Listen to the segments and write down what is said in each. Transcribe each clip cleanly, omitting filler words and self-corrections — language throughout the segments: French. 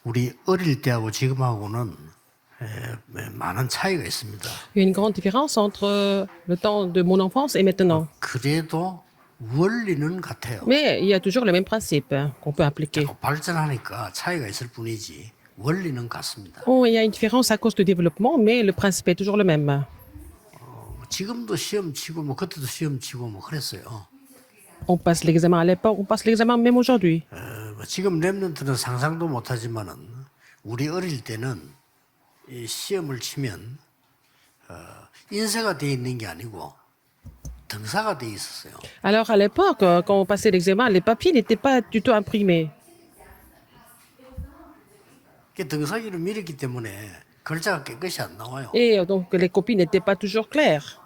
우리 어릴 때하고 지금하고는 많은 차이가 있습니다. Il y a une grande différence entre le temps de mon enfance et maintenant. 그래도 원리는 같아요. Mais il y a toujours le même principe qu'on peut appliquer. 자꾸 발전하니까 차이가 있을 뿐이지 원리는 같습니다. Oh, il y a une différence à cause du développement, mais le principe est toujours le même. 지금도 시험 치고 뭐 그때도 시험 치고 뭐 그랬어요. On passe l'examen à l'époque, on passe l'examen même aujourd'hui. 뭐 지금 랩런트는 상상도 못하지만은 우리 어릴 때는 이 시험을 치면 인쇄가 돼 있는 게 아니고 등사가 돼 있었어요. Alors à l'époque, quand on passait l'examen, les papiers n'étaient pas du tout imprimés. 그 등사기를 밀었기 때문에 글자가 깨끗이 안 나와요. Et donc les copies n'étaient pas toujours claires.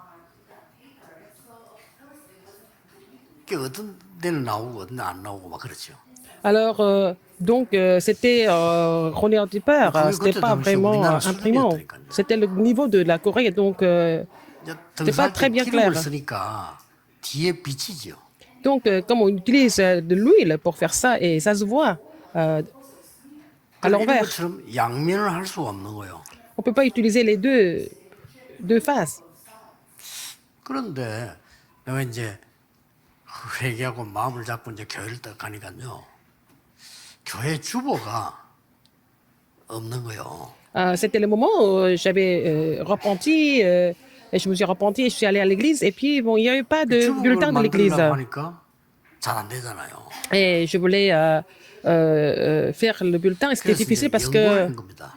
그 어떤 데는 나오고 어떤 데는 안 나오고 막 그렇죠. Alors, c'était René Antiper, c'était pas vraiment imprimant. C'était le niveau de la Corée, donc 이제 c'est pas 등사할 très 때 bien clair. 기름을 쓰니까 뒤에 비치죠. Donc, comme on utilise de l'huile pour faire ça, et ça se voit à 이런 l'envers. 것처럼 양면을 할 수가 없는 거예요. On peut pas utiliser les deux faces. 그런데 내가 이제 회개하고 마음을 잡고 이제 교회를 딱 가니까요. 교회 주보가 없는 거예요. C'était le moment où j'avais repenti, et je me suis repenti et je suis allée à l'église, et puis bon, il n'y a eu pas de 주보를 bulletin de l'église. 만들려고 하니까 잘 안 되잖아요. Et je voulais faire le bulletin, et c'était 그래서 difficile 이제 parce 연구를 que 한 겁니다.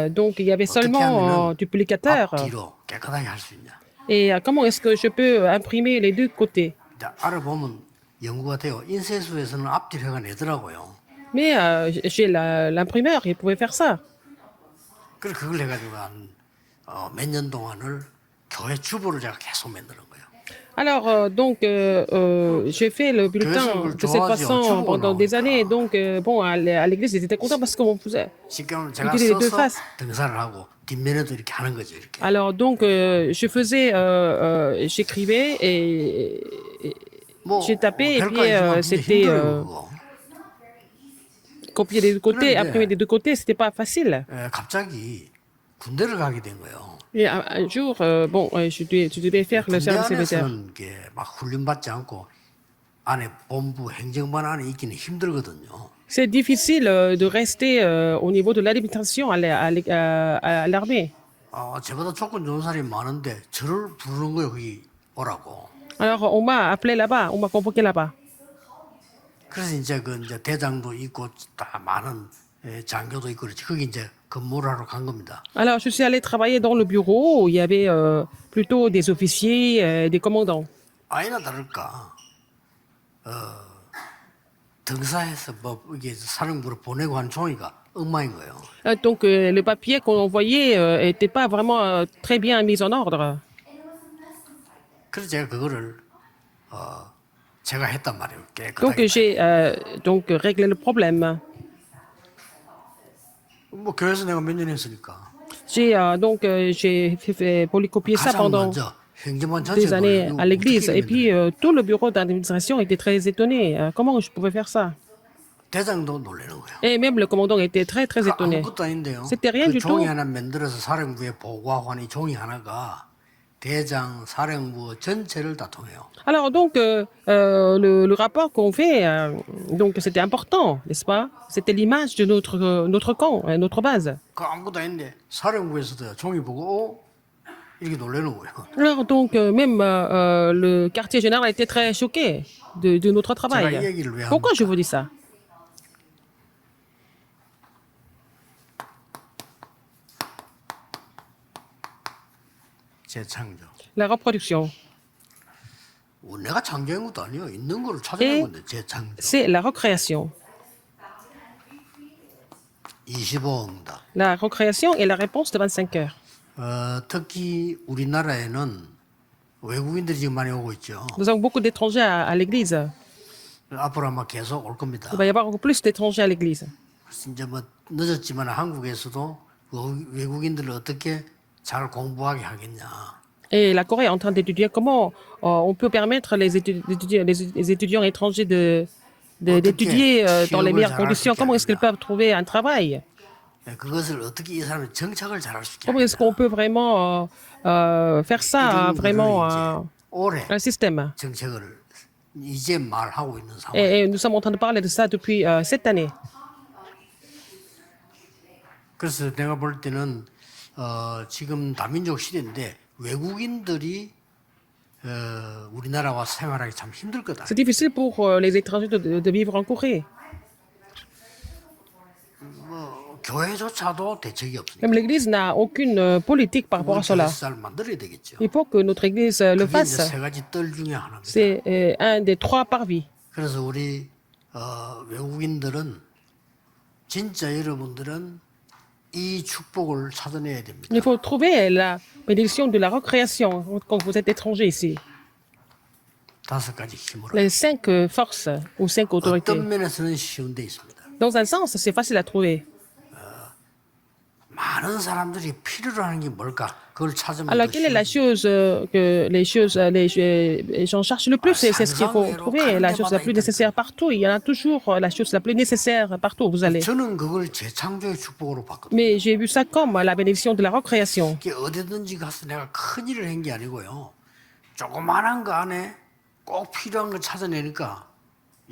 donc il y avait 어떻게 seulement 하면 duplicateur. 앞뒤로 깨끗하게 할 수 있냐. Et comment est-ce que je peux imprimer les deux côtés? 이제 알아보면 연구가 돼요. 인쇄소에서는 앞뒤로가 내더라고요. Mais chez l'imprimeur, il pouvait faire ça. 그래서 그걸 해가지고 한 몇 년 동안을 교회 주보를 제가 계속 만드는 거예요. Alors, j'ai fait le bulletin de cette façon pendant des années. Donc, bon, à l'église, ils étaient contents parce qu'on faisait 쉽게 말하면 제가 utiliser les deux 써서 faces. 등사를 하고 뒷면에도 이렇게 하는 거죠. 이렇게. Alors, donc, je faisais, j'écrivais et 뭐 j'ai tapé, et puis 별거 아니지만 굉장히 c'était 힘들어요, 그거. copier des deux côtés, 그런데- imprimer des deux côtés, c'était pas facile. 갑자기 군대를 가게 된 거예요. Et un jour, je devais faire le 군대 service militaire. 안에서는 이게 막 훈련받지 않고 안에 본부 행정반 안에 있기는 힘들거든요. C'est difficile de rester au niveau de l'alimentation à l'armée. 저보다 조건 좋은 사람이 많은데 저를 부르는 거예요. 거기 오라고. Alors, on m'a appelé là-bas, on m'a convoqué là-bas. 그래서 이제 그 이제 대장도 있고 다 많은 장교도 있고 그렇지. 거기 이제 근무를 하러 간 겁니다. Alors, je suis allée travailler dans le bureau où il y avait plutôt des officiers, des commandants. 아니나 다를까 등사해서 뭐 이게 사령부로 보내고 한 종이가 엉망인 거예요. Donc, le papier qu'on envoyait n'était pas vraiment très bien mis en ordre. 그래서 제가 그거를 제가 했단 말이에요. Donc, 깨끗하게. j'ai réglé le problème. 뭐 교회에서 내가 몇 년 했으니까 J'ai fait polycopier ça 가장 pendant 먼저 행정반 des 전체도 années à l'église. Et 어떻게 puis, tout le bureau d'administration était très étonné. Comment je pouvais faire ça? 대장도 놀라는 거예요. Et même le commandant était très, très 그 étonné. 아무것도 아닌데요. C'était rien 그 du 종이 tout. 하나 만들어서 사령부에 보고하고 하니 종이 하나가 대장, 사령부 전체를 다 통해요. Alors donc, le rapport qu'on fait, donc c'était important, n'est-ce pas? C'était l'image de notre camp, notre base. 그 아무것도 아닌데 사령부에서도 종이 보고 이렇게 놀라는 거예요. Alors donc, même le quartier général était très choqué de notre 제가 이 travail. 얘기를 왜 Pourquoi je 합니까? vous dis ça? 재창조. La reproduction. 내가 창조한 것도 아니에요. 있는 거를 찾아낸 건데 재창조. C'est la recréation. 25응답. La recréation est la réponse de 25 heures. 특히 우리나라에는 외국인들이 지금 많이 오고 있죠. Nous avons beaucoup d'étrangers à l'église. 앞으로 아마 계속 올 겁니다. Il va y avoir encore plus d'étrangers à l'église. 그래서 이제 뭐 늦었지만 한국에서도 외국인들을 어떻게 잘 공부하게 하겠냐. Et la Corée est en train d'étudier comment on peut permettre les étudiants étrangers d'étudier dans les meilleures conditions. Comment est-ce qu'ils peuvent trouver un travail? 그것을 어떻게 이 사람이 정착을 잘할 수 있게 Comment est-ce qu'on peut vraiment faire ça, vraiment 올해 un système? 정책을 이제 말하고 있는 상황. Et nous sommes en train de parler de ça depuis cette année. 그래서 내가 볼 때는 지금 다민족 시대인데 외국인들이 우리나라와 생활하기 참 힘들 거다. C'est difficile pour les étrangers de vivre en Corée. 교회조차도 대책이 없으니까. Même l'Église n'a aucune politique par rapport à cela. 교회사를 만들어야 되겠죠. Il faut que notre Église le 그게 이제 fasse. 세 가지 뜰 중에 하나입니다. C'est un des 3 parvis. 그래서 우리 외국인들은 진짜 여러분들은 이 축복을 찾아내야 됩니다. Il faut trouver la bénédiction de la recréation quand vous êtes étranger ici. 5가지 힘으로. Les 5 forces ou 5 autorités. 어떤 면에서는 쉬운 데 있습니다. Dans un sens, c'est facile à trouver. 많은 사람들이 필요로 하는 게 뭘까? 그걸 찾으면 Alors, 더 quelle est la 쉬워요. chose que les gens cherchent le plus? C'est ce qu'il faut trouver, la chose la plus nécessaire partout. Il y en a toujours la chose la plus nécessaire partout où vous allez. 저는 그걸 재창조의 축복으로 봤거든요. Mais j'ai vu ça comme la bénédiction de la recréation. 이게 어디든지 가서 내가 큰 일을 한 게 아니고요. 조그만한 거 안에 꼭 필요한 거 찾아내니까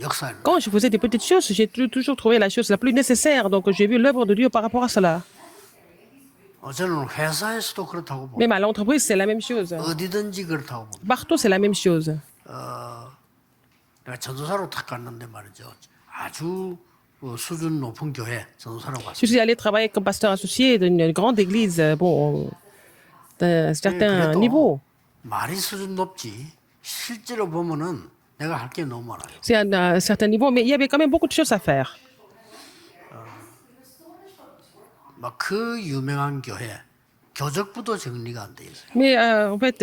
역사입니다. Quand je faisais des petites choses, j'ai toujours trouvé la chose la plus nécessaire. Donc, j'ai vu l'œuvre de Dieu par rapport à cela. 저는 회사에서도 그렇다고 봅니다. Même à l'entreprise, c'est la même chose. 어디든지 그렇다고 봅니다. Partout, c'est la même chose. 내가 전도사로 탁 갔는데 말이죠. 아주 수준 높은 교회 전도사로 Je 갔어요. suis allé travailler comme pasteur associé d'une grande église, bon, d'un certain 그래도 niveau. 말이 수준 높지 실제로 보면은 내가 할 게 너무 많아요. C'est à un certain niveau, mais il y avait quand même beaucoup de choses à faire. 막 그 유명한 교회 교적부도 정리가 안 돼 있어요. Mais en fait,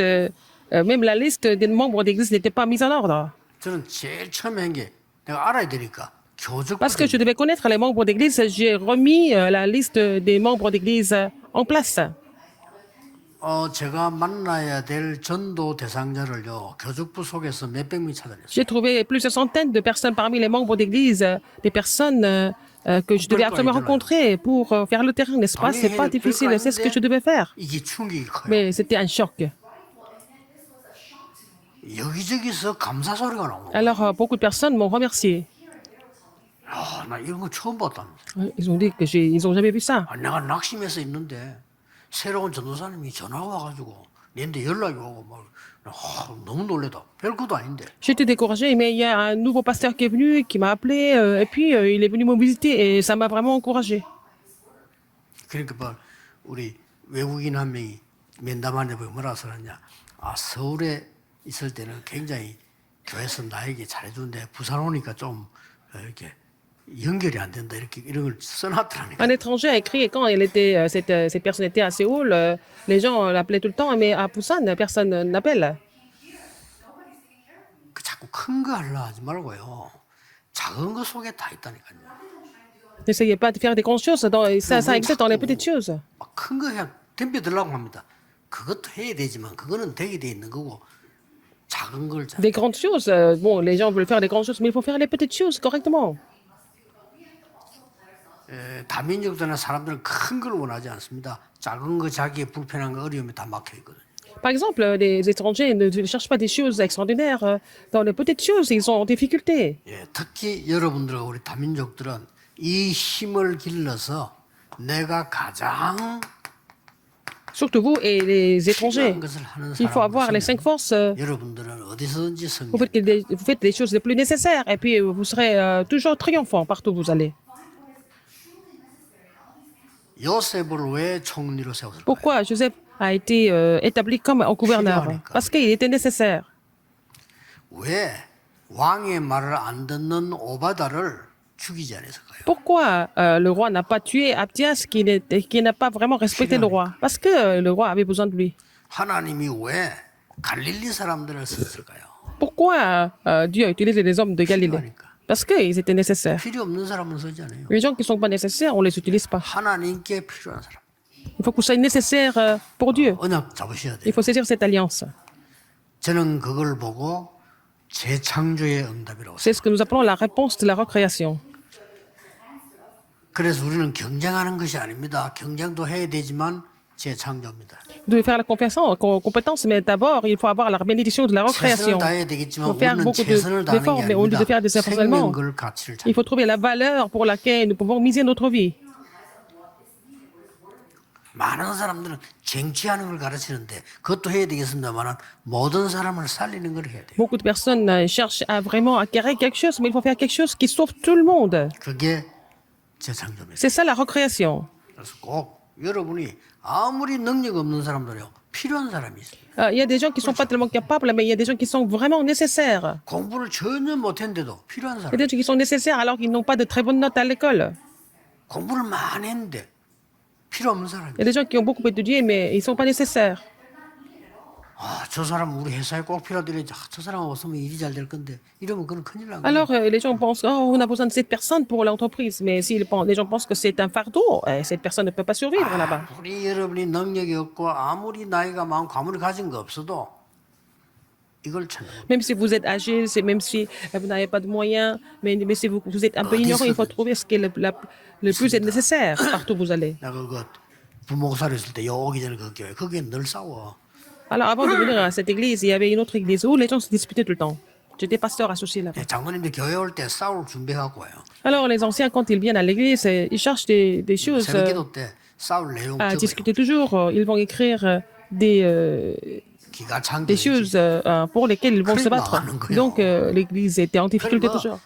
même la liste des membres d'église n'était pas mise en ordre. 저는 제일 처음에 한 게 내가 알아야 되니까 교적부. Parce que je devais connaître les membres d'église, j'ai remis la liste des membres d'église en place. 제가 만나야 될 전도 대상자를요 교적부 속에서 몇백 명 찾아냈어요. J'ai trouvé plusieurs centaines de personnes parmi les membres d'église, des personnes que je devais absolument rencontrer pour faire le terrain, n'est-ce pas? C'est pas difficile, c'est ce que je devais faire. 이게 충격이 커요. Mais c'était un choc. 여기저기서 감사 소리가 나오는 거예요. Alors, beaucoup de personnes m'ont remercié. 나 이런 거 처음 봤다면서. Ils ont dit que ils ont jamais vu ça. 내가 낙심해서 있는데 새로운 전도사님이 전화가 와가지고 내한테 연락이 오고 막 너무 놀래다. 별것도 아닌데. J'étais découragée, mais il y a un nouveau pasteur qui est venu, qui m'a appelé, et puis il est venu me visiter, et ça m'a vraiment encouragée. 그러니까 뭐 우리 외국인 한 명이 면담하는데 뭐라 그러냐. 서울에 있을 때는 굉장히 교회에서 나에게 잘해주는데 부산 오니까 좀 이렇게 연결이 안 된다 이렇게 이런 걸 써놨더라니까. Un étranger a écrit, et quand cette personne était à Séoul, les gens l'appelaient tout le temps, mais à Busan, personne n'appelle. 그 자꾸 큰 거 하려 하지 말고요. 작은 거 속에 다 있다니까요. N'essayez pas de faire des grandes choses, ça existe dans les petites choses. 막 큰 거 해야 덤벼들라고 합니다. 그것도 해야 되지만 그거는 되게 돼 있는 거고 작은 걸 잘. Des grandes choses, bon, les gens veulent faire des grandes choses, mais il faut faire les petites choses correctement. 다민족들이나 사람들은 큰 걸 원하지 않습니다. 작은 거 자기의 불편한 거 어려움에 다 막혀 있거든요. Par exemple, les étrangers ne cherchent pas des choses extraordinaires. Dans les petites choses, ils sont en difficulté. 특히 여러분들과 우리 다민족들은 이 힘을 길러서 내가 가장 Surtout vous et les étrangers. 필요한 것을 하는 Il faut avoir les 5 사람으로 forces. 여러분들은 어디서든지 Vous faites les choses les plus nécessaires et puis vous serez toujours triomphant partout où vous allez. 요셉을 왜 총리로 세웠을까요? Pourquoi Joseph a été établi comme un gouverneur? Parce qu'il était nécessaire. 왜 왕의 말을 안 듣는 오바다를 죽이지 않았을까요? Pourquoi le roi n'a pas tué Abdias qui n'a pas vraiment respecté le roi? Parce que le roi avait besoin de lui. 하나님이 왜 갈릴리 사람들을 썼을까요? Pourquoi Dieu a utilisé les hommes de Galilée? Parce qu'ils étaient nécessaires. 필요 없는 사람은 쓰지 않아요. Les gens qui ne sont pas nécessaires, on ne les utilise pas. 하나님께 필요한 사람. Il faut que vous soyez nécessaire pour Dieu. 언약 잡으셔야 돼요. Il faut saisir cette alliance. 저는 그걸 보고 재창조의 응답이라고 C'est 생각합니다. ce que nous appelons la réponse de la recréation. 그래서 우리는 경쟁하는 것이 아닙니다. 경쟁도 해야 되지만 재창조입니다. Vous devez faire la compétence, mais d'abord, il faut avoir la bénédiction de la recréation. 최선을 다해야 Il 되겠지만 faut faire 우리는 beaucoup 최선을 다하는 d'efforts, 게 mais au lieu 아닙니다. de faire des efforts seulement, 생명걸 가치를 il 찾는 faut trouver la valeur pour laquelle nous pouvons miser notre vie. 많은 사람들은 쟁취하는 걸 가르치는데 그것도 해야 되겠습니다만 모든 사람을 살리는 걸 해야 돼요. Beaucoup de personnes cherchent à vraiment acquérir quelque chose, mais il faut faire quelque chose qui sauve tout le monde. 그게 재창조입니다. C'est ça la recréation. 그래서 꼭 여러분이 아무리 능력 없는 사람들이요 필요한 사람이 있어요. Il y a des gens qui ne sont pas tellement capables, mais il y a des gens qui sont vraiment nécessaires. 공부를 전혀 못했는데도 필요한 Il y a 사람. des gens qui sont nécessaires alors qu'ils n'ont pas de très bonnes notes à l'école. 공부를 많이 했는데 필요 없는 사람이. Il y a des gens qui ont beaucoup étudié, mais ils ne sont pas nécessaires. 아, 저 사람 우리 회사에 꼭 필요하더래. 저 사람 없으면 일이 잘 될 건데. 이러면 그건 큰일 나고. Alors, les gens pensent, oh, on a besoin de cette personne pour l'entreprise. Mais si les gens pensent que c'est un fardeau, cette personne ne peut pas survivre là-bas. 우리 여러분이 능력이 없고 아무리 나이가 많고 아무리 가진 거 없어도 이걸 찾는 거예요. Même si vous êtes âgé, même si vous n'avez pas de moyens, mais si vous êtes un peu ignorant, il faut trouver ce qui est le plus nécessaire partout où vous allez. 내가 그 부목사를 했을 때 여기 전에 그 교회 거기에 늘 싸워. Alors, avant de venir à cette église, il y avait une autre église où les gens se disputaient tout le temps. J'étais pasteur associé là-bas. 장로님들 교회 올 때 싸울 준비하고 와요. Alors, les anciens, quand ils viennent à l'église, ils cherchent des choses 새벽 기도 때 싸울 내용 à 적어요. discuter toujours. Ils vont écrire 기가 찬 des choses pour lesquelles ils vont se battre. 하는 거예요. Donc, l'église était en difficulté toujours.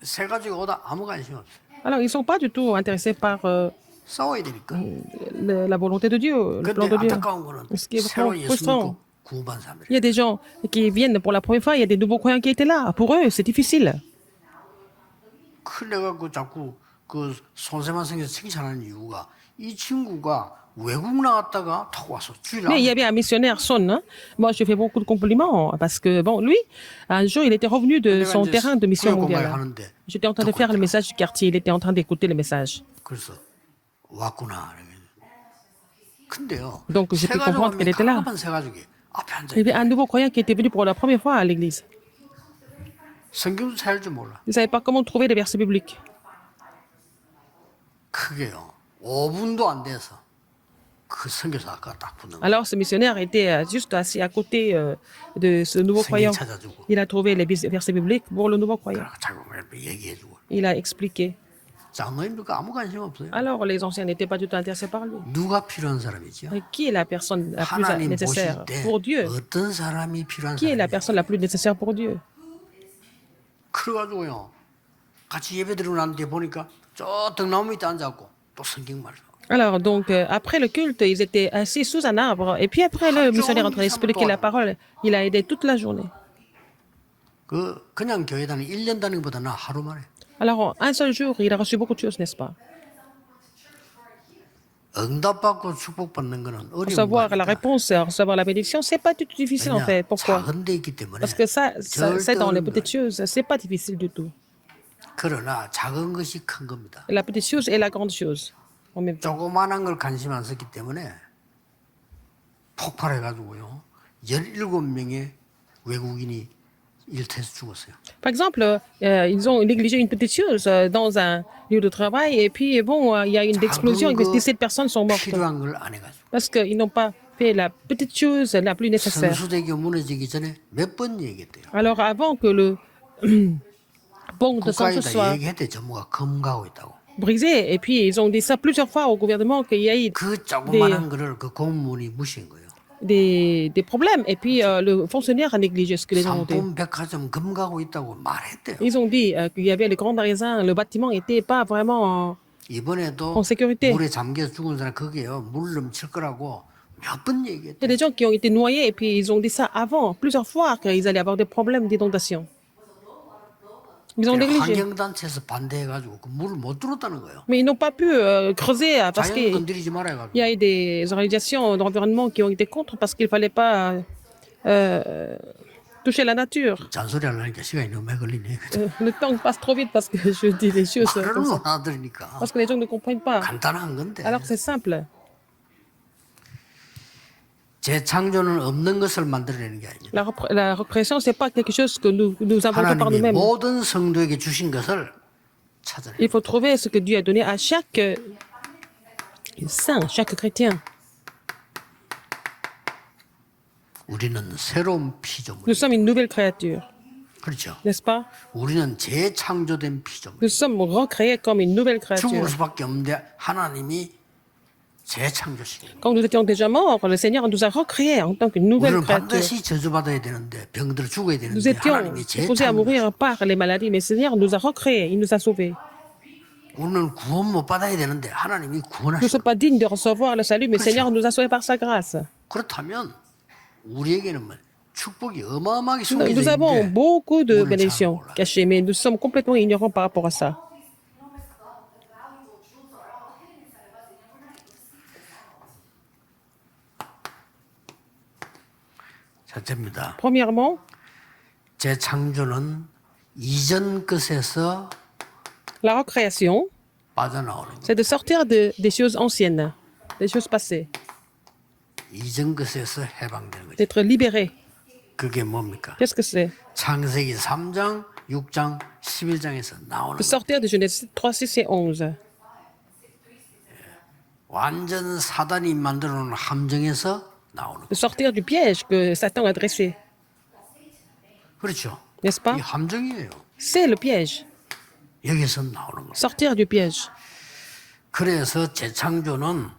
새 가지고 오다 아무 관심 없어. Alors, ils ne sont pas du tout intéressés par 싸워야 되니까. la volonté de Dieu, le plan 근데 de Dieu. 안타까운 거는 Ce qui est 새로 vraiment 예수 frustrant. 믿고 구원받은 사람들. Il y a des gens qui viennent pour la première fois, il y a des nouveaux croyants qui étaient là. Pour eux, c'est difficile. 그래갖고 자꾸 그 손세만 생겨서 칭찬하는 이유가 이 친구가 외국 나갔다가 탁 와서 주일 Mais il y avait un missionnaire, Son. Hein. Moi, je fais beaucoup de compliments parce que, bon, lui, un jour, il était revenu de son terrain de mission mondiale. 하는데 J'étais en train de faire le message du quartier. Il était en train d'écouter le message. 그래서 왔구나. 근데요. Donc, j'ai pu 새 comprendre qu'elle était là. 가족은 새 가족이 앞에 앉아 Il y avait un nouveau croyant qui était venu pour la première fois à l'église. 성경도 잘 줄 몰라. Il ne savait pas comment trouver les versets bibliques. 크게요. 5분도 안 돼서 그 선교사가 딱 붙는 거예요. Alors, ce missionnaire était juste assis à côté de ce nouveau 성경 croyant. 찾아주고 Il a trouvé les versets bibliques pour le nouveau croyant. 자꾸 얘기해주고. Il a expliqué. 장로님도 아무 관심 없어요. Alors, les anciens n'étaient pas du tout intéressés par lui. 누가 필요한 사람이죠? Et qui est la personne la plus 하나님 보실 nécessaire 때 pour Dieu? 어떤 사람이 필요한 Qui est la 사람이에요? personne la plus nécessaire pour Dieu? 그래가지고요. 같이 예배 드리고 난 뒤에 보니까 저 등나무 밑에 앉아갖고 또 성경 말씀. Alors, donc, après le culte, ils étaient assis sous un arbre. Et puis après, le missionnaire est en train d'expliquer la parole. Il a aidé toute la journée. 그냥 교회 다니는 1년 다니는 것보다는 하루 만에. Alors, en un seul jour, il a reçu beaucoup de choses, n'est-ce pas? 응답받고 축복받는 거는 어려운 Recevoir la 거니까. réponse, recevoir la bénédiction, c'est pas du tout difficile en fait. Pourquoi? 작은 데 있기 때문에. Parce que ça c'est dans les 절대 petites choses, c'est pas difficile du tout. 그러나 작은 것이 큰 겁니다. La petite chose et la grande chose en même temps. 조그만한 걸 관심 안 썼기 때문에 폭발해가지고요. 17명의 외국인이 일터에서 죽었어요. Par exemple, ils ont négligé une petite chose dans un lieu de travail et puis bon, il y a une explosion et 17 personnes sont mortes 필요한 걸 안 해가지고. parce qu'ils n'ont pas fait la petite chose la plus nécessaire. 성수대교 무너지기 전에 몇 번 얘기했대요. Alors avant que le pont de Sansu 국가에다 soit 얘기했대 전부가 검거하고 있다고. brisé et puis ils ont dit ça plusieurs fois au gouvernement qu'il y a eu 그 조그만한 거를 그 공무원이 무시한 거예요. des problèmes et puis le fonctionnaire a négligé ce que les gens ont dit. 상품 백화점 검거하고 있다고 말했대요. Ils ont dit qu'il y avait les grands magasins, le bâtiment n'était pas vraiment 이번에도 en sécurité. 물에 잠겨 죽은 사람 거기에요. 물 넘칠 거라고 몇 번 Il y a 얘기했대요. des gens qui ont été noyés et puis ils ont dit ça avant, plusieurs fois, qu'ils allaient avoir des problèmes d'inondation. Ils ont négligé. 환경단체에서 반대해가지고 그 물을 못 들었다는 거예요. Mais ils n'ont pas pu creuser parce 자연 qu'il 건드리지 말아 해가지고. y a eu des organisations d'environnement qui ont été contre parce qu'il ne fallait pas toucher la nature. 잔소리 하려니까 시간이 너무 많이 걸리네. Le temps passe trop vite parce que je dis les choses 말을 comme ça. 못 알아들으니까 Parce que les gens ne comprennent pas. 간단한 건데. Alors c'est simple. 재창조는 없는 것을 만들어내는 게 아닙니다. La recréation, ce n'est pas quelque chose que nous inventons par 하나님이 nous-mêmes. 모든 성도에게 주신 것을 찾아내. Il faut trouver ce que Dieu a donné à chaque saint, chaque chrétien. 우리는 새로운 피조물. Nous sommes une nouvelle créature, 그렇죠. n'est-ce pas? 우리는 재창조된 피조물. Nous sommes recréés comme une nouvelle créature. 죽을 수밖에 없는데 하나님이 재창조시키는. Quand nous étions déjà morts, le Seigneur nous a recréés en tant qu'une nouvelle 우리는 créature. 반드시 저주받아야 되는데 병들어 죽어야 Nous 되는데 étions 하나님이 supposés à 재창조. mourir par les maladies, mais le Seigneur nous a recréés, il nous a sauvés. 우리는 구원 못 받아야 되는데 하나님이 Nous ne 구원하시고. sommes pas dignes de recevoir le salut, mais le Seigneur nous a sauvés par sa grâce. 그렇다면 우리에게는 뭐 축복이 어마어마하게 숨겨져 Nous avons 있는데 beaucoup de 우리는 잘 bénédictions 몰라요. cachées, mais nous sommes complètement ignorants par rapport à ça. 첫째입니다. Premièrement, 재창조는 이전 것에서 la recréation, 빠져나오는 것. c'est de sortir des choses anciennes, des choses passées, 이전 것에서 해방되는 거죠. d'être libéré. 그게 뭡니까? Qu'est-ce que c'est? 창세기 3장, 6장, 11장에서 나오는 De 거. sortir de Genèse 3, 6 et 11. 완전 사단이 만들어 놓은 함정에서 나오는 거. De sortir du piège que Satan a dressé, 그렇죠. n'est-ce pas? 이 함정이에요. C'est le piège. 여기서 나오는 거. Sortir du piège. 그래서 재창조는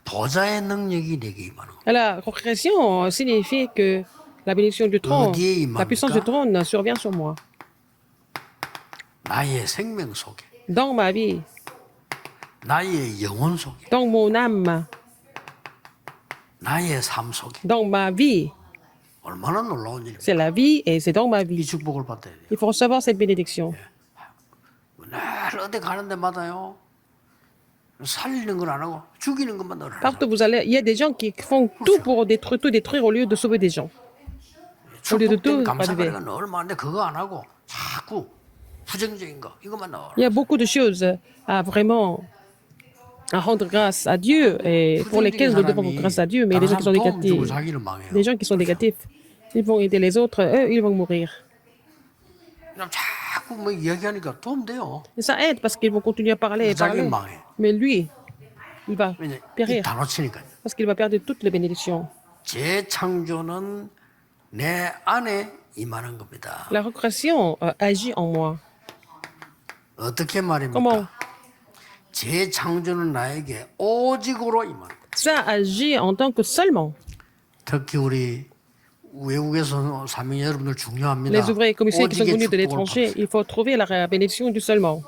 보좌의 능력이 내게 임하는 거. La recréation signifie que la bénédiction du trône, la puissance du trône survient sur moi. 나의 생명 속에, Dans ma vie, 나의 영혼 속에, dans mon âme, 나의 삶 속에 dans ma vie. 얼마나 놀라운 일입니까? C'est la vie et c'est dans ma 이 vie. 축복을 받아야 돼요. Il faut recevoir cette bénédiction. 늘 어디 가는 데마다요. 살리는 건 안 하고 죽이는 것만 늘어나. Partout où vous allez, il y a des gens qui font tout pour tout détruire au lieu de sauver des gens. Au lieu de tout 축복된 감사가 relever. 얼마인데 그거 안 하고 자꾸 부정적인 거 이것만 나와. Il y a beaucoup de choses à vraiment à rendre grâce à Dieu et pour lesquelles nous devons rendre grâce à Dieu, mais les gens qui sont négatifs, 자기를 망해요. les gens qui sont négatifs, ils vont aider les autres, eux, ils vont mourir. 그냥 자꾸 뭐 이야기하니까 도움 돼요. Et ça aide parce qu'ils vont continuer à parler et 자기 parler. 망해. Mais lui, il va 왜냐 périr 다 놓치니까요. parce qu'il va perdre toutes les bénédictions. 재창조는 내 안에 임하는 겁니다. La recréation agit en moi. 어떻게 말입니까? Comment? 재창조는 나에게 오직으로 임하는 거예요. Ça agit en tant que seulement. 특히 우리 외국에서 사명 여러분들 중요합니다. Les ouvriers et commissaires qui sont 오직의 venus de 축복을 l'étranger, 받으세요. il faut trouver la bénédiction du seulement.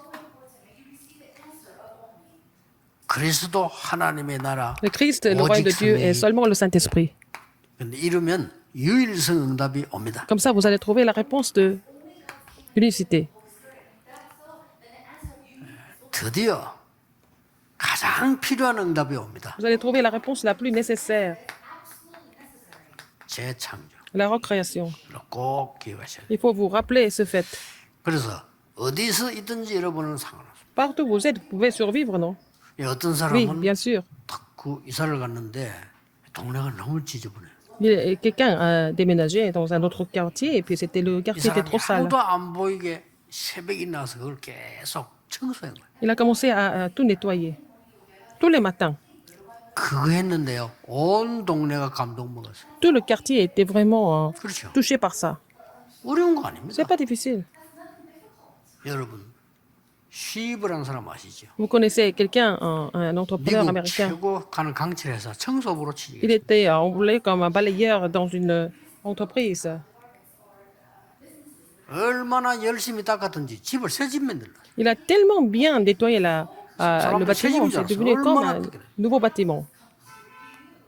그리스도 하나님의 나라. Le Christ, le royaume de Dieu, est seulement le Saint-Esprit. 근데 이러면 유일성 응답이 옵니다. Comme ça, vous allez trouver la réponse de l'unicité. 드디어 가장 필요한 응답이 옵니다. Vous allez trouver la réponse la plus nécessaire, 재창조. la recréation. 꼭 기억하셔야 돼요. Il faut vous rappeler ce fait. 그래서 어디서 있든지 여러분은 상관없어요. Partout où vous êtes, vous pouvez survivre, non? 어떤 Oui, 사람은 bien sûr. 그 이사를 갔는데 동네가 너무 지저분해요. Quelqu'un a déménagé dans un autre quartier et puis le 이 quartier était 사람이 trop sale. 아무도 안 보이게 새벽이 나서 그걸 계속 청소한 거예요. Il a commencé à tout nettoyer. Tous les matins. 그거 했는데요. 온 동네가 감동 먹었어요. Tout le quartier était vraiment 그렇죠. touché par ça. 어려운 거 아닙니다. C'est pas difficile. 여러분, 쉬브라는 사람 아시죠? Vous connaissez quelqu'un, un entrepreneur 미국 américain. 최고 가는 강철에서 청소부로 치지. Il était embauché comme un balayeur dans une entreprise. 얼마나 열심히 닦았든지 집을 새 집 만들라. Il a tellement bien nettoyé le bâtiment, c'est devenu comme un nouveau bâtiment.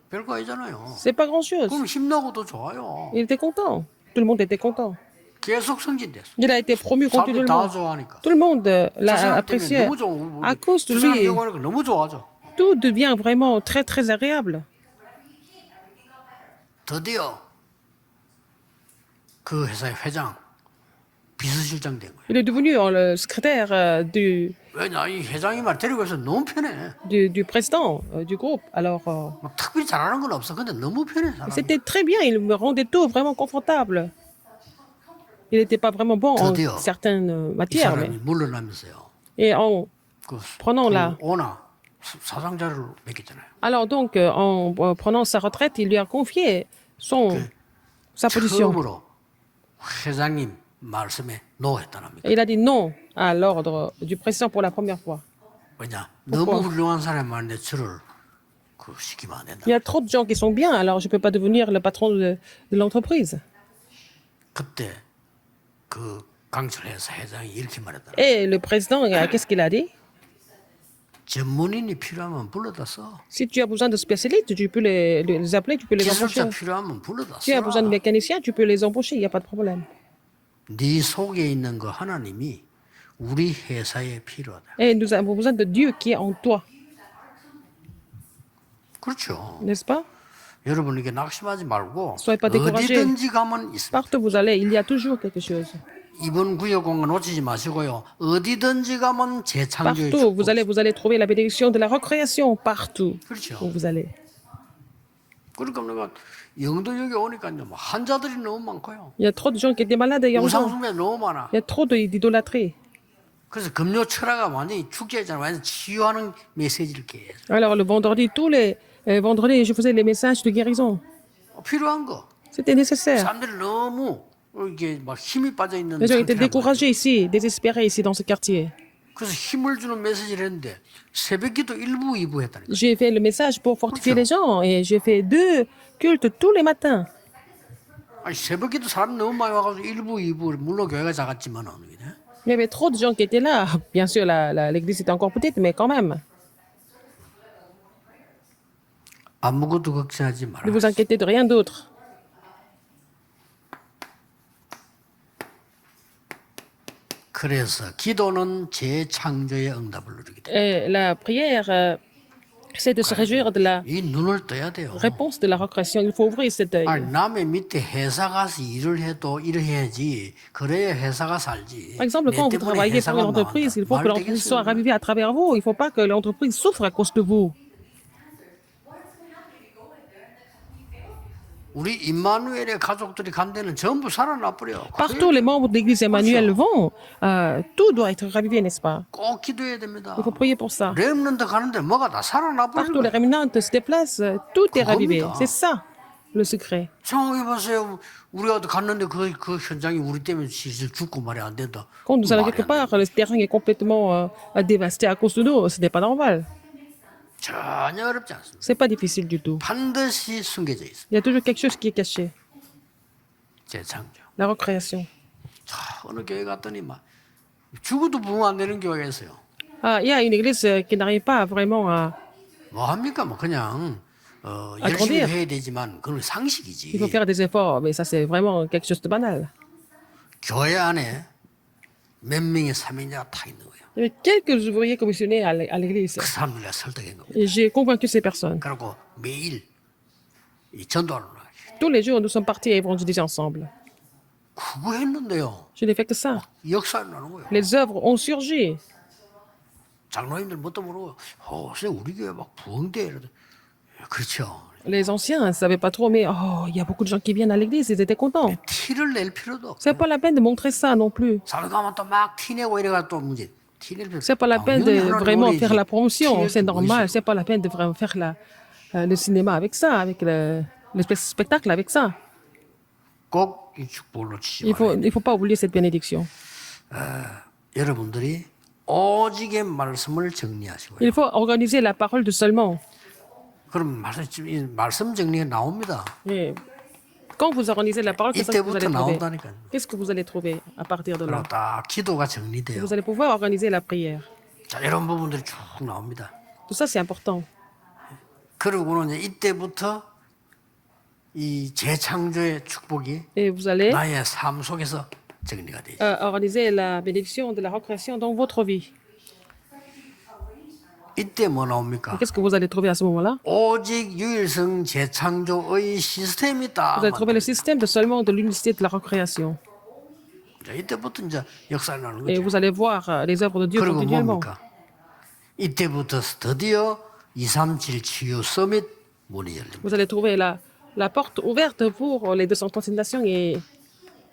별거 아니잖아요. C'est pas grand-chose. 그럼 힘나고도 좋아요. Il était content. Tout le monde était content. 계속 승진됐어. Il a été promu 사람들이 다 continuellement. 좋아하니까. Tout le monde 저 l'a 사람 때문에 apprécié. 너무 좋아. À cause de 저 사람 lui, 영화니까 너무 좋아하죠. tout devient vraiment très, très agréable. 드디어 그 회사의 회장, 비서실장 된 거예요. Il est devenu le secrétaire 왜냐 이 회장이 말 데리고 있어 너무 편해. du président du groupe. Alors, 뭐 특별히 잘하는 건 없어. 근데 너무 편해 사람이. c'était très bien. Il me rendait tout vraiment confortable. Il n'était pas vraiment bon en 드디어 certaines 이 matières. Mais... 사람이 물러나면서요. Et en 그, prenant 그 la... 오나 사상자를 맡겼잖아요. Alors donc, en prenant sa retraite, il lui a confié sa position. 처음으로 회장님 말씀에 노했다랍니다. Et il a dit non à l'ordre du président pour la première fois. 왜냐 너무 훌륭한 사람이 많은데 저를 그 시키면 안 된다. Il y a trop de gens qui sont bien, alors je ne peux pas devenir le patron de l'entreprise. 그때 그 강철회사 회장이 이렇게 말했다. Et le président, qu'est-ce qu'il a dit? 전문인이 필요하면 불러다 써. Si tu as besoin de spécialistes, tu peux les appeler, tu peux les embaucher. 기술자 필요하면 불러다 Si tu as besoin de 써. mécaniciens, tu peux les embaucher, il n'y a pas de problème. 네 속에 있는 그 하나님이 우리 회사에 필요하다. Et nous avons besoin de Dieu qui est en toi, 그렇죠. n'est-ce pas? 여러분 이게 낙심하지 말고 Soyez pas découragés. 어디든지 가면 있습니다. Partout où vous allez, il y a toujours quelque chose. 이번 구역 공간 놓치지 마시고요. 어디든지 가면 재창조의 Partout où 축복. vous allez trouver la bénédiction de la recréation, partout 그렇죠. où vous allez. 그러니까 내가 영도 여기 오니까요. 뭐 환자들이 너무 많고요. Il y a trop de gens qui étaient malades et urgents. 우상숭배 너무 많아. Il y a trop d'idolâtrie. 그래서 금요 철화가 완전히 축제잖아요. 완전 치유하는 메시지를 이렇게 해서. Alors le vendredi, tous les vendredis, je faisais les messages de guérison. 필요한 거. C'était nécessaire. 사람들이 너무 이게 막 힘이 빠져 있는 Les gens étaient 상태란 말이에요. découragés ici, désespérés ici dans ce quartier. 그래서 힘을 주는 메시지를 했는데 새벽기도 1부, 2부 했다니까. J'ai fait le message pour fortifier les gens et j'ai fait 2 cultes tous les matins. 아니 새벽기도 사람 너무 많이 와가지고 1부, 2부 물론 교회가 작았지만은 Il y avait trop de gens qui étaient là. Bien sûr, l'église était encore petite, mais quand même. 아무것도 걱정하지 마라. Ne vous inquiétez de rien d'autre. 그래서 기도는 재창조의 응답을 누리게 돼. Et la prière, c'est de se réjouir de la 이 눈을 떠야 돼요. réponse de la recréation. Il faut ouvrir cet œil. 아니 남의 밑에 회사 가서 일을 해도 일을 해야지. 그래야 회사가 살지. Par exemple, 내 quand vous 때문에 travaillez pour 회사가 une entreprise, il faut que 말 l'entreprise soit 되겠어요? ravivée à travers vous. Il ne faut pas que l'entreprise souffre à cause de vous. 우리 임마누엘의 가족들이 간 데는 전부 살아나 버려. Partout, les membres de l'église Emmanuel vont. Tout doit être ravivé, n'est-ce pas? 꼭 기도해야 됩니다. Il faut prier pour ça. 렘넌트 가는데 뭐가 다 살아나 버려. Partout, les réminentes se déplacent. Tout est ravivé. 그겁니다. C'est ça, le secret. 생각해 보세요. 우리가 갔는데 그 현장이 우리 때문에 실실 죽고 말이 안 된다. Quand nous allons 말이 quelque 안 돼. part, le terrain est complètement dévasté à cause de nous. Ce n'est pas normal. 전혀 어렵지 않습니다. C'est pas difficile du tout. 반드시 숨겨져 있습니다. Il y a toujours quelque chose qui est caché. 재창조. La recréation. 자, 어느 교회 갔더니 막 죽어도 부흥 안 되는 교회가 있어요. Il y a une église qui n'arrive pas vraiment à 뭐 합니까? 뭐 그냥 아, 열심히 그런데요. 해야 되지만 그건 Il faut 상식이지. faire des efforts, mais ça, c'est vraiment quelque chose de banal. 교회 안에 몇 명의 사명자가 다 있는 거예요. Il y avait quelques ouvriers commissionnés à l'église. 그 사람들 내가 설득한 겁니다. Et j'ai convaincu ces personnes. 그리고 매일 이 전도하러 나가요. Tous les jours, nous sommes partis à évangéliser ensemble. 그거 했는데요. Je n'ai fait que ça. 역사를 나는 거예요. Les œuvres ont surgi. 장로님들 뭣도 모르고 글쎄 우리 교회 막 부흥대 이러더. 그렇죠. Les anciens ne savaient pas trop, mais il y a beaucoup de gens qui viennent à l'église, ils étaient contents. 티를 낼 필요도 없어. C'est pas la peine de montrer ça non plus. 사람 가면 또 막 티내고 이래가 또 문제. 티낼 필요. C'est pas la peine de 당연히 하나님 vraiment 노래지. faire la promotion, 티낼 c'est 게 뭐 normal. 있어. C'est pas la peine de vraiment faire le cinéma avec ça, avec le spectacle avec ça. 꼭 이 축복을 놓치지 Il 말아요. faut pas oublier cette bénédiction. 여러분들이 오직의 말씀을 정리하시고요. Il faut organiser la parole de seulement. 그럼 말씀 정리가 나옵니다. Et quand vous organisez la parole, qu'est-ce que vous 이때부터 allez trouver? 나온다니까요. Qu'est-ce que vous allez trouver à partir de là? 그리고 딱 기도가 정리돼요. Vous allez pouvoir organiser la prière. 자, 이런 부분들이 쭉 나옵니다. Tout ça, c'est important. 그러고는 이제 이때부터 이 재창조의 축복이 Et vous allez 나의 삶 속에서 정리가 되죠. organiser la bénédiction de la recréation dans votre vie. 이때 뭐 나옵니까? Qu'est-ce que vous allez trouver à ce moment-là? 오직 유일성 재창조의 시스템이 있다. Vous allez trouver le système de seulement de l'unicité de la recréation. 자, 이때부터 이제 역사를 나는 Et 거죠. vous allez voir les œuvres de Dieu 그리고 continuellement. 뭡니까? 이때부터 드디어 237 치유 서밋 문이 열립니다. Vous allez trouver la porte ouverte pour les 237 nations et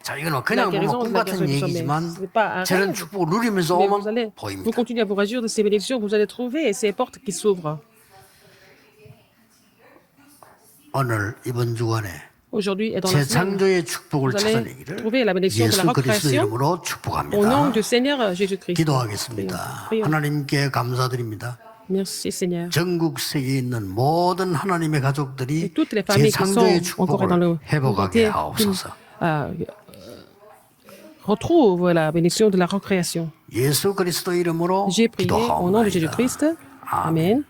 자, 이거는 그냥 guérison 꿈 de la 같은 guérison du 얘기지만 sommeil. C'est pas un 저런 rêve. 축복을 누리면서 mais vous 오면 vous 보입니다. continuez à vous réjouir de ces bénédictions, vous allez trouver ces portes qui s'ouvrent. 오늘 이번 주간에 Aujourd'hui et dans la semaine, 재창조의 축복을 vous allez 찾아내기를 trouver la bénédiction de la 예수 그리스도 recréation 이름으로 au nom 축복합니다. du Seigneur Jésus-Christ. 기도하겠습니다. Prions. 하나님께 감사드립니다. Merci Seigneur. 전국 세계에 있는 모든 하나님의 가족들이 Et toutes les familles qui 재창조의 sont encore dans le 축복을 회복하게 monde 하옵소서. retrouvent la bénédiction de la recréation. 예수 그리스도 이름으로 J'ai prié au nom de 기도하옵나이다. Jésus-Christ. Amen.